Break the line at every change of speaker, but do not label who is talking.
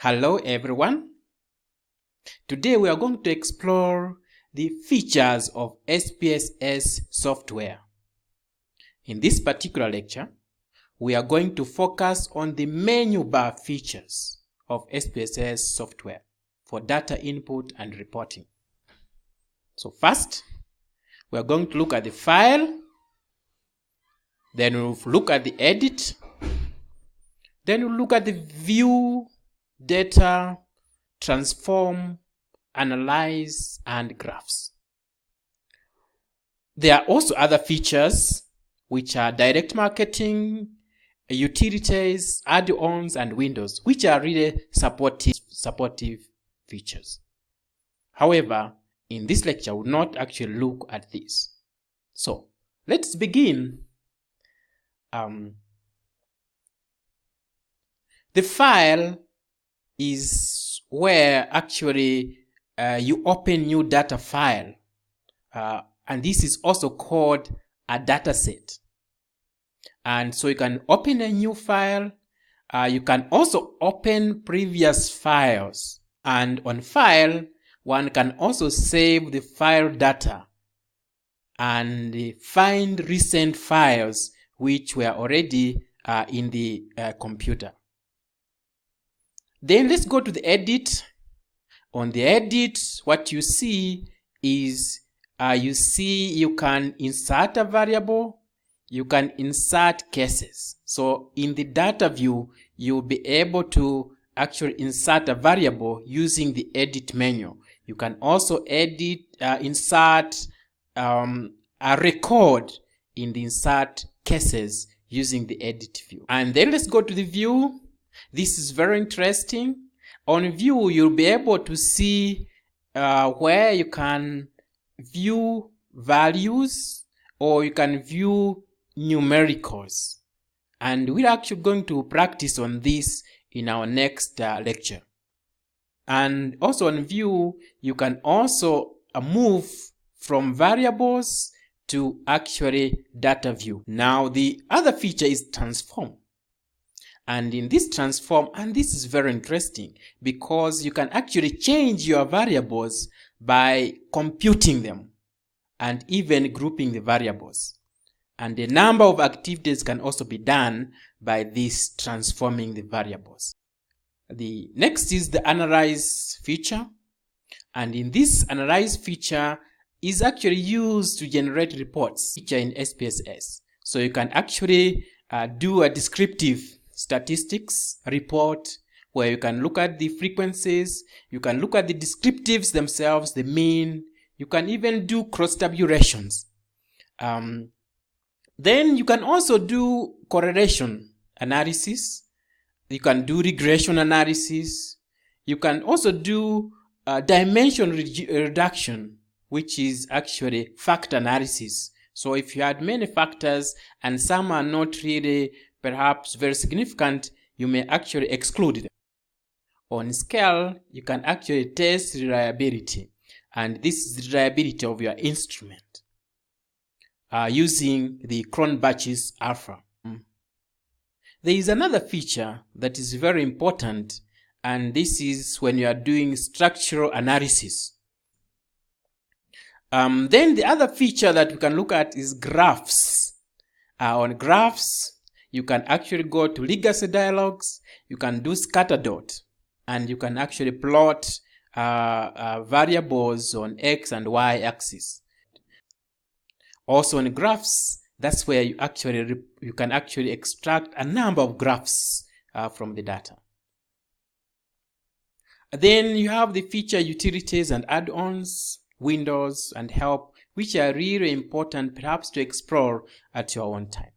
Hello everyone. Today we are going to explore the features of SPSS software. In this particular lecture, we are going to focus on the menu bar features of SPSS software for data input and reporting. So first, we are going to look at the file, then we'll look at the edit, then we'll look at the view, data, transform, analyze, and graphs. There are also other features which are direct marketing, utilities, add-ons, and windows, which are really supportive features. However, in this lecture, we'll not actually look at this. So let's begin. The file is where actually you open new data file, and this is also called a data set. And so you can open a new file. You can also open previous files, and on file one can also save the file data and find recent files which were already in the computer. Then let's go to the edit. On the edit, what you see is you can insert a variable, you can insert cases. So in the data view, you'll be able to actually insert a variable using the edit menu. You can also insert a record in the insert cases using the edit view. And then let's go to the view. This is very interesting. On view, you'll be able to see where you can view values or you can view numericals. And we're actually going to practice on this in our next lecture. And also on view, you can also move from variables to actually data view. Now the other feature is transform. And in this transform, and this is very interesting because you can actually change your variables by computing them and even grouping the variables. And the number of activities can also be done by this transforming the variables. The next is the analyze feature. And in this analyze feature is actually used to generate reports feature in SPSS. So you can actually do a descriptive statistics report where you can look at the frequencies, you can look at the descriptives themselves, the mean, you can even do cross tabulations. Then you can also do correlation analysis, you can do regression analysis, you can also do dimension reduction, which is actually factor analysis. So if you had many factors and some are not really perhaps very significant, you may actually exclude them. On scale, you can actually test reliability, and this is the reliability of your instrument using the Cronbach's alpha. There is another feature that is very important, and this is when you are doing structural analysis. Then the other feature that we can look at is graphs. On graphs, you can actually go to legacy dialogues, you can do scatter dot, and you can actually plot variables on X and Y axis. Also in graphs, that's where you can actually extract a number of graphs from the data. Then you have the feature utilities and add-ons, windows, and help, which are really important perhaps to explore at your own time.